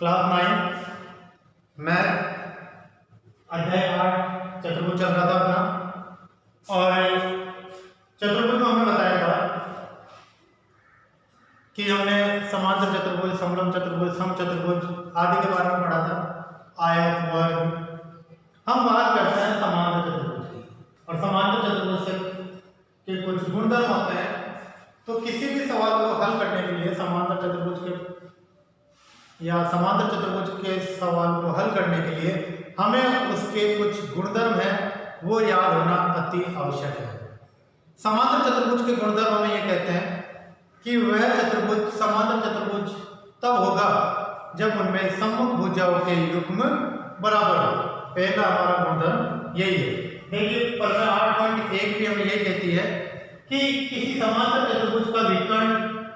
Class 9 math अध्याय 8 चतुर्भुज चल रहा था अपना। और चतुर्भुज में हमने बताया था कि हमने समांतर चतुर्भुज, समलंब चतुर्भुज, समचतुर्भुज आदि के बारे में पढ़ा था। आयत, वर्ग। हम बात करते हैं समांतर चतुर्भुज की। और समांतर चतुर्भुज से के कुछ गुणधर्म होते हैं। तो किसी भी सवाल को हल करने के लिए समांतर चतुर्भुज के सवाल को हल करने के लिए हमें उसके कुछ गुणधर्म हैं वो याद होना अति आवश्यक है। समांतर चतुर्भुज के गुणधर्म हमें ये कहते हैं कि वह चतुर्भुज समांतर चतुर्भुज तब होगा जब उनमें सम्मुख भुजाओं के युग्म बराबर हो। पहला हमारा गुणधर्म यही है। देखिए प्रश्न 8.1 भी हमें ये कहती है कि किसी समांतर चतुर्भुज का विकर्ण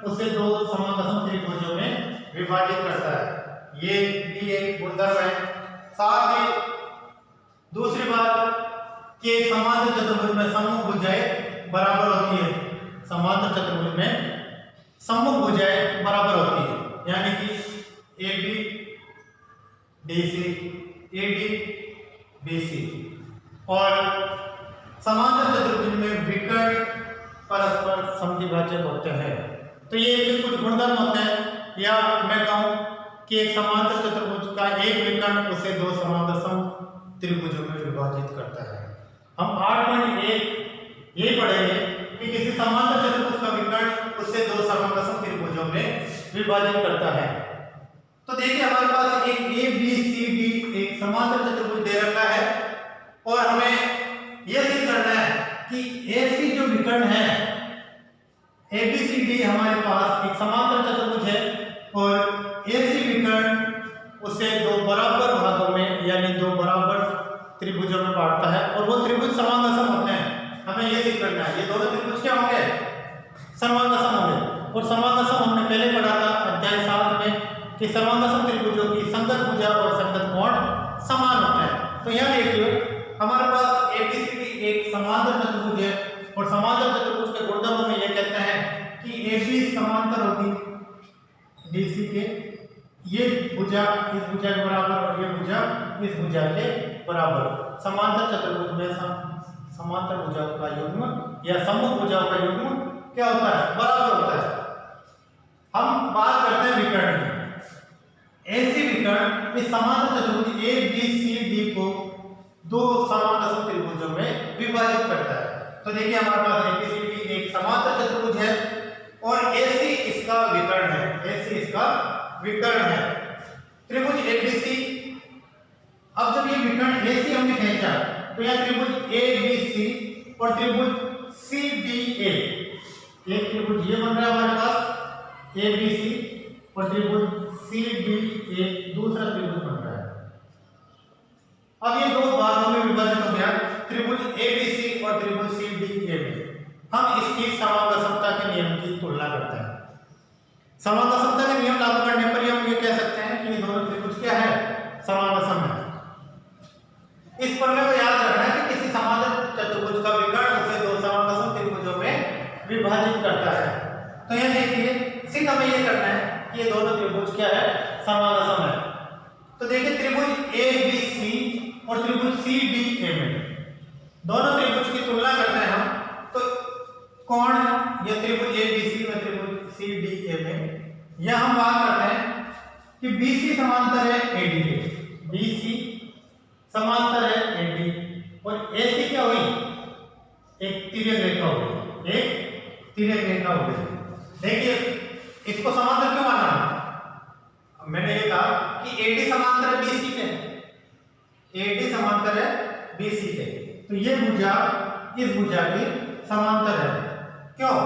उसे दो समांतर त्रिभुजों में विभाजित करता है। ये भी एक गुणधर्म है। साथ ही दूसरी बात कि एक समांतर चतुर्भुज में सम्मुख भुजाएं बराबर होती है। समांतर चतुर्भुज में सम्मुख भुजाएं बराबर होती है, यानी कि AB DC AD BC। और समांतर चतुर्भुज में विकर्ण परस्पर समद्विभाजक होते हैं। तो ये कुछ गुणधर्म होते हैं। या मैं कहूं कि एक समांतर चतुर्भुज का एक विकर्ण उसे दो समांतर सम त्रिभुजों में विभाजित करता है। हम 8.1 ये पढ़ेंगे कि किसी समांतर चतुर्भुज का विकर्ण उसे दो समांतर सम त्रिभुजों में विभाजित करता है। तो देखिए हमारे पास एक ABCD एक समांतर चतुर्भुज दे रखा है और हमें यह सिद्ध करना है कि AC जो विकर्ण है ABCD हमारे पास एक समांतर चतुर्भुज है और AC विकर्ण उसे दो बराबर भागों में यानी दो बराबर त्रिभुजों में बांटता है और वो त्रिभुज समांतर होते हैं। हमें ये सिद्ध करना है ये दोनों त्रिभुज क्या होंगे, समांतर होंगे। और समांतर हमने पहले पढ़ा था अध्याय 7 में कि समांतर त्रिभुजों की संगत भुजा और संगत कोण समान होते हैं। तो यहाँ देखिए हमारे पास ABCD एक समांतर चतुर्भुज है और समांतर चतुर्भुज के गुणधर्म में ये कहते हैं कि AB समांतर होगी DC के, ये भुजा इस भुजा के बराबर और ये भुजा इस भुजा के बराबर। समांतर चतुर्भुज में समांतर भुजाओं का युग्म या सम्मुख भुजाओं का युग्म क्या होता है, बराबर होता है। हम बात करते हैं विकर्ण की। ऐसी विकर्ण इस समांतर चतुर्भुज ABCD को दो समांतर त्रिभुजों में विभाजित करता है। तो देखिए हमारे पास ABCD एक समांतर चतुर्भुज है और AC इसका विकर्ण है। AC इसका विकर्ण है त्रिभुज ABC। अब जब ये विकर्ण AC हमने खींचा तो यह त्रिभुज ABC और त्रिभुज CDA, एक त्रिभुज ये बन रहा है हमारे पास ABC और त्रिभुज CDA दूसरा त्रिभुज बन रहा है। अब ये दो भागों में विभाजित हो गया त्रिभुज ABC और त्रिभुज CDA में। हम इसकी समांतरता के नियम की तुलना करते हैं। समांतरता के नियम लागू करने पर हम ये कह सकते हैं कि ये दोनों त्रिभुज क्या है, समांतर है। इस प्रमेय को याद रखना है कि किसी समांतर चतुर्भुज का विकर्ण उसे दो समांतर त्रिभुजों में विभाजित करता है। तो यह देखिए सिर्फ हमें ये करना है कि ये दोनों त्रिभुज क्या है, समांतर है। तो देखिए त्रिभुज ABC और त्रिभुज CDA में दोनों त्रिभुज की तुलना करते हैं हम। तो कोण या त्रिभुज ABC और त्रिभुज CDA में यह हम बात करते हैं कि BC समांतर है AD के, BC समांतर है AD और AC क्या हुई, एक तिर्यक रेखा हो गई, एक तिर्यक रेखा हो गई। देखिए इसको समांतर क्यों माना, मैंने ये कहा कि AD समांतर है BC के, AD समांतर है BC के, तो ये भुजा इस भुजा के समांतर है। क्यों,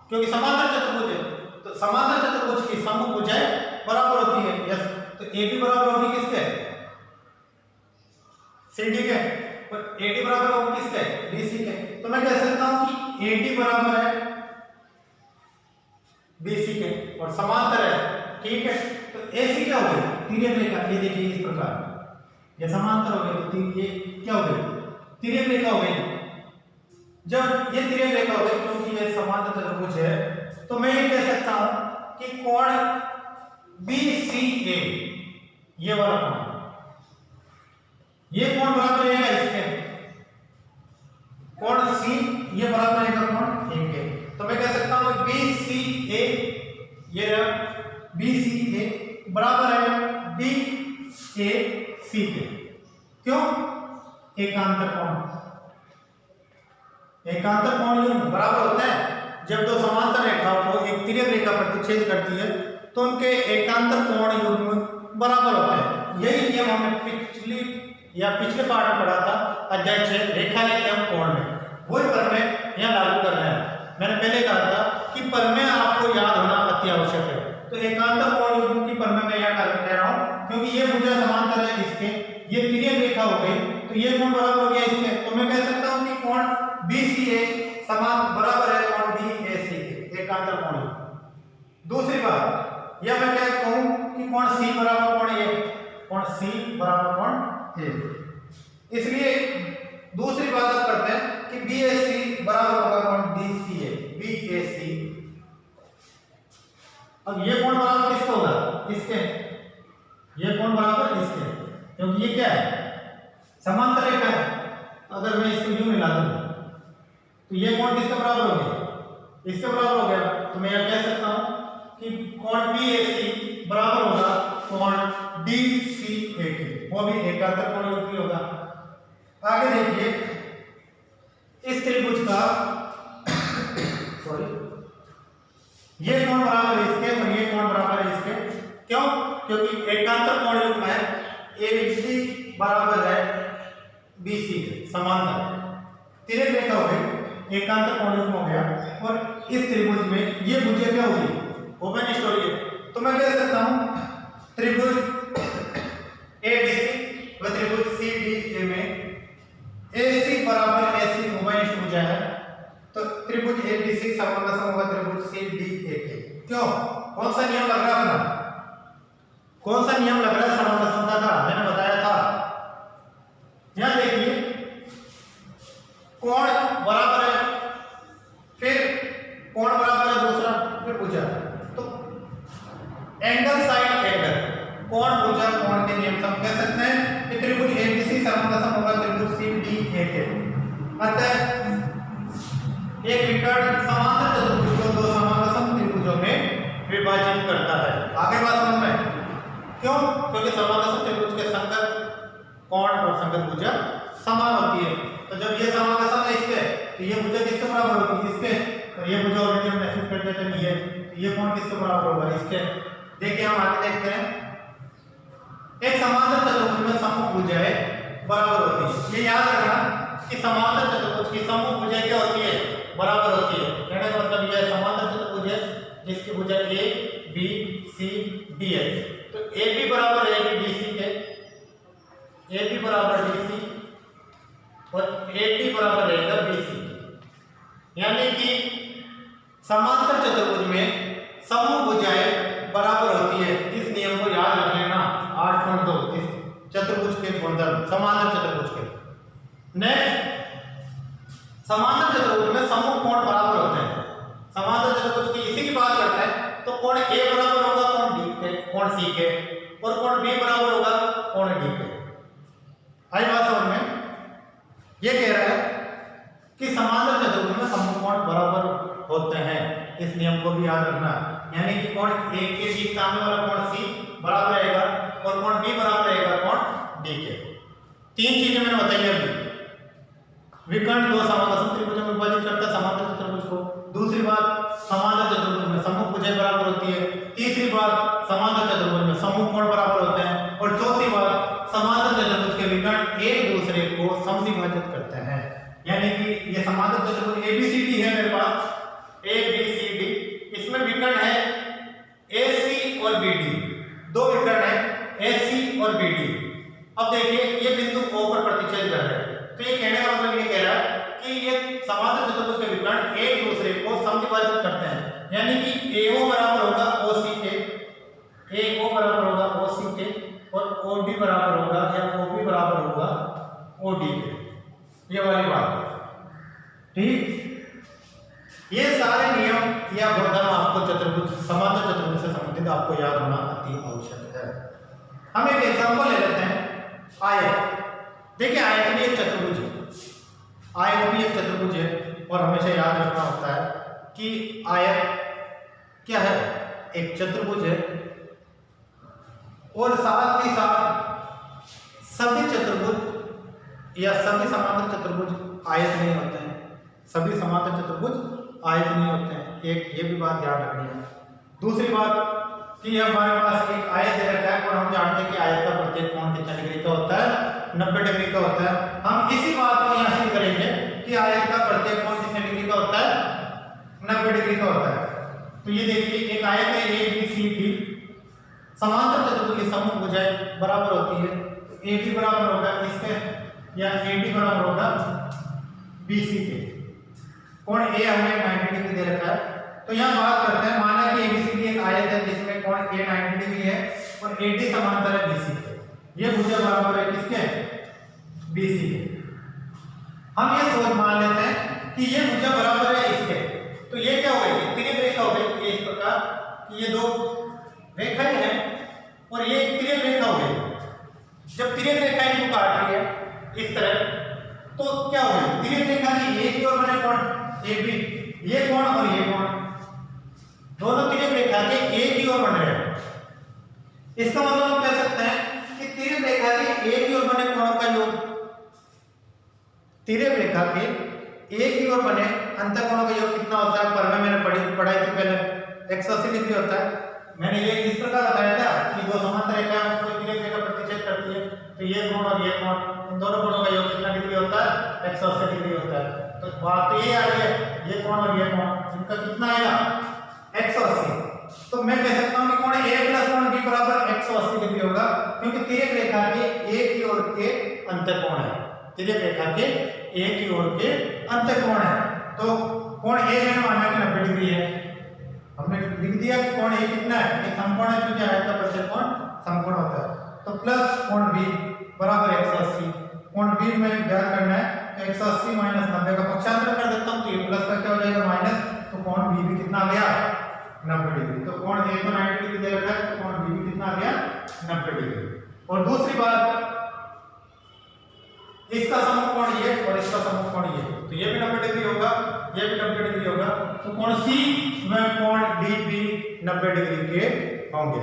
क्योंकि समांतर चतुर्भुज है तो समांतर चतुर्भुज की सम्मुख भुजाएं बराबर होती है। यस, तो AB बराबर होगी किसके, CD के, और AD बराबर होगी किसके, BC के। तो मैं कह सकता हूं कि AD बराबर है BC के और समांतर है, ठीक है। तो AC क्या हो गई, तिर्यक रेखा। ये देखिए इस प्रकार ये समांतर हो गई तो ये क्या हो गई, तिर्यक रेखा हो गई। जब ये तिर्यक रेखा हो गई क्योंकि ये समांतर चतुर्भुज है तो मैं ये कह सकता हूं कि कोण BCA ये वाला कोण, ये कोण बराबर रहेगा इसके, कोण सी ये बराबर रहेगा कोण ए के। तो मैं कह सकता हूं बी सी ए, ये बी सी ए बराबर है बी ए सी के। क्यों? एकांतर कोण, एकांतर कोण जो बराबर होता है जब दो समांतर रेखाओं को एक तिर्यक रेखा प्रतिच्छेद करती है तो उनके एकांतर कोण युग्म बराबर होते हैं। यही नियम हमने पिछले पाठ में पढ़ा था अध्याय 6 रेखाएं एवं कोण में, वही प्रमेय यहाँ लागू कर रहे हैं। मैंने पहले कहा था कि प्रमेय आपको याद होना अति आवश्यक है। तो एकांतर कोण युग्म की प्रमेय मैं यहाँ कह रहा हूँ क्योंकि ये भुजा समांतर है इसके, ये तिर्यक रेखा हो गई तो ये कोण बराबर हो गया इसके। तो मैं कह सकता हूँ कि कोण BCA समान बराबर है कोण BAC के, एकांतर कोण युग्म। दूसरी बात यह मैं क्या कहूँ कि कोण C बराबर कोण A, कोण C बराबर कोण A। इसलिए दूसरी बात अब करते हैं कि BAC बराबर होगा कोण DCA, BAC। अब ये कोण बराबर किसका होगा? इसके। ये कोण बराबर इसके, क्योंकि ये क्या है? समांतर रेखा है। अगर मैं इसको यूं मिला दूं तो ये कोण किसके बराबर हो गया? इसके बराबर हो गया। तो मैं यह कह सकता हूं कि कोण BAC बराबर होगा कोण DCA के, वो भी एकांतर कोण युग्म होगा। आगे देखिए इस त्रिभुज का सॉरी ये कोण बराबर है इसके और ये कोण बराबर है इसके। क्यों? क्योंकि एकांतर कोण युग्म है ABC बराबर है BC के, समांतर तिर्यक रेखा हो गई, एकांतर कोण युग्म हो गया। और इस त्रिभुज में ये भुजा क्या होगी? ओपन स्टोरी है। तो मैं कह सकता हूं त्रिभुज ABC व त्रिभुज CDA में AC बराबर AC ओपन भुजा है तो त्रिभुज ABC समांतर होगा त्रिभुज CDA के। क्यों? कौन सा नियम लग रहा है अपना? कौन सा नियम लग रहा है समांतर का? मैंने बताया था। यहां देखिए कोण बराबर है, फिर कोण बराबर है दूसरा, फिर भुजा। तो एंगल साइड एंगल, कोण भुजा कोण के नियम से हम कह सकते हैं कि त्रिभुज ABC समांतर होगा त्रिभुज CDA के। अतः एक विकर्ण समांतर चतुर्भुज को दो समांतर त्रिभुजों में विभाजित करता है। आगे बात समझ में? क्यों? क्योंकि समांतर त्रिभुज के संगत कोण और संगत भुजा समान होती है। तो जब ये समांतर है इसके तो ये भुजा किसके बराबर होगी? इसके। तो ये भुजा ऑलरेडी हम महसूस कर देते हैं ये, तो ये कोण किसके बराबर होगा? इसके। देखिए हम आगे देखते हैं एक समांतर चतुर्भुज में सममुख भुजाएं बराबर होती है। ये याद रखना कि समांतर चतुर्भुज की सममुख भुजाएं क्या होती है? बराबर होती है। कहने का मतलब यह समांतर चतुर्भुज है जिसकी भुजा A B C D है। तो AB बराबर है BC के, AB बराबर DC और AD बराबर रहेगा BC। यानी कि समांतर चतुर्भुज में सममुख भुजाएं बराबर होती है। इस नियम को याद रख लेना 8.2 इस चतुर्भुज के गुणधर्म, समांतर चतुर्भुज के। नेक्स्ट समांतर चतुर्भुज में सममुख कोण बराबर होते हैं। समांतर चतुर्भुज की इसी की बात करते हैं तो कोण A बराबर होगा कोण D के, कोण C के, और कोण B बराबर होगा कोण D के। आई बात समझ में? ये कह रहा है कि समांतर चतुर्भुज में सममुख कोण बराबर होते हैं। इस नियम को भी याद रखना। यानी कि कोण A के ठीक सामने वाला कोण C बराबर रहेगा और कोण B बराबर रहेगा कोण D के। तीन चीजें मैंने बताई अभी। विकर्ण दो समांतर त्रिभुजों में विभाजित करता है समांतर चतुर्भुज को। दूसरी बात समांतर चतुर्भुज में सममुख भुजाएं बराबर होती है। तीसरी बात समांतर चतुर्भुज में सममुख कोण बराबर होते हैं। और चौथी बात समांतर चतुर्भुज के विकर्ण एक दूसरे को समविभाजित करते हैं। यानी कि ये समांतर चतुर्भुज ABCD है मेरे पास, ABCD, इसमें विकर्ण है AC और BD, दो विकर्ण है AC और BD। अब देखिए ये बिंदु O पर प्रतिच्छेद कर रहे हैं। तो ये कहने का मतलब ये कह रहा है कि ये समांतर चतुर्भुज के विकर्ण एक दूसरे को समविभाजित करते हैं। यानी कि AO बराबर होगा OC के, AO बराबर होगा OC के, और OD बराबर होगा या OB बराबर होगा OD के। ये वाली बात ठीक। ये सारे नियम या गुणधर्म आपको चतुर्भुज समांतर चतुर्भुज से संबंधित आपको याद होना अति आवश्यक है। हम एक एग्जांपल ले लेते हैं, आयत। देखिए आयत भी एक चतुर्भुज है, आयत भी एक चतुर्भुज है, और हमेशा याद रखना होता है कि आयत क्या है, एक चतुर्भुज है, और साथ ही साथ सभी चतुर्भुज या सभी समांतर चतुर्भुज आयत नहीं होते हैं, सभी समांतर चतुर्भुज आयत नहीं होते हैं, एक ये भी बात ध्यान रखनी है। दूसरी बात कि हमारे पास एक आयत दे रखा है और हम जानते हैं कि आयत का प्रत्येक कोण कितना डिग्री का होता है, 90 डिग्री का होता है। हम इसी बात को यहाँ से करेंगे कि आयत का प्रत्येक कोण कितने डिग्री का होता है, 90 डिग्री का होता है। तो ये देखिए एक आयत है ए बी सी डी, समांतर चतुर्भुज की समूह भुजाएं बराबर होती है, तो ए बी बराबर होगा इसके या ए डी बराबर होगा बी सी के। कोण ए हमें 90 डिग्री दे रखा है, तो यहाँ बात करते हैं, माना कि एबीसीडी एक आयत है जिसमें कोण ए 90 डिग्री है और एडी समांतर है बीसी के, ये भुजा बराबर है किसके, बीसी के। हम ये सोच मान लेते हैं कि ये भुजा बराबर है इसके, तो ये क्या हो गई, त्रिभ रेखा हो गई, ये इस प्रकार कि ये दो रेखाएं हैं और ये एक त्रिभ रेखा हो गई। जब त्रिभ रेखा इनको काट रही है इस तरह, तो क्या हो गई, त्रिभ रेखा की एक ही ओर बने कोण ए बी, ये कोण और ये कोण दोनों त्रिभ रेखा के एक ही ओर बन रहे हैं। इसका मतलब हम कह सकते हैं कि त्रिभ रेखा के एक ही ओर बने कोणों का योग, त्रिभ रेखा के एक ही ओर बने अंतःकोणों का योग कितना होता है, पर में मैंने पढ़ाई थी पहले, 180 डिग्री होता है। मैंने ये इस प्रकार बताया था कि दो समांतर रेखाएं कोई त्रिभ रेखा प्रतिच्छेद करती है, तो ये कोण और ये कोण, इन दोनों कोणों का योग कितना डिग्री होता है, 180 डिग्री होता है। तो बात तो ये आ रही है, ये कोण और ये कोण इनका कितना आएगा, 180। तो मैं कह सकता हूं कि कोण a प्लस कोण b बराबर 180 डिग्री होगा, क्योंकि त्रिभ रेखा के एक ही ओर के अंतःकोण है, त्रिभ रेखा के एक ही ओर के अंतःकोण है। तो कोण a मैंने माना कि 90 डिग्री है, हमने लिख दिया कि कोण a कितना है, एक समकोण है, क्योंकि आयत का प्रत्येक कोण समकोण होता है। तो प्लस कोण b बराबर 180, कोण b में ज्ञात करना है, तो 180 माइनस 90 का पक्षांतर कर देता हूं, तो ये प्लस का क्या हो जाएगा माइनस, तो कोण b भी कितना आ गया, 90 डिग्री। तो कोण a को 90 डिग्री दे रखा है, तो कोण b भी कितना आ गया, 90 डिग्री। और दूसरी बात, इसका समकोण कोण ये और इसका समकोण कोण ये, तो ये भी 90 डिग्री होगा, ये भी 90 डिग्री होगा, तो कोण C में कोण DB 90 डिग्री के होंगे।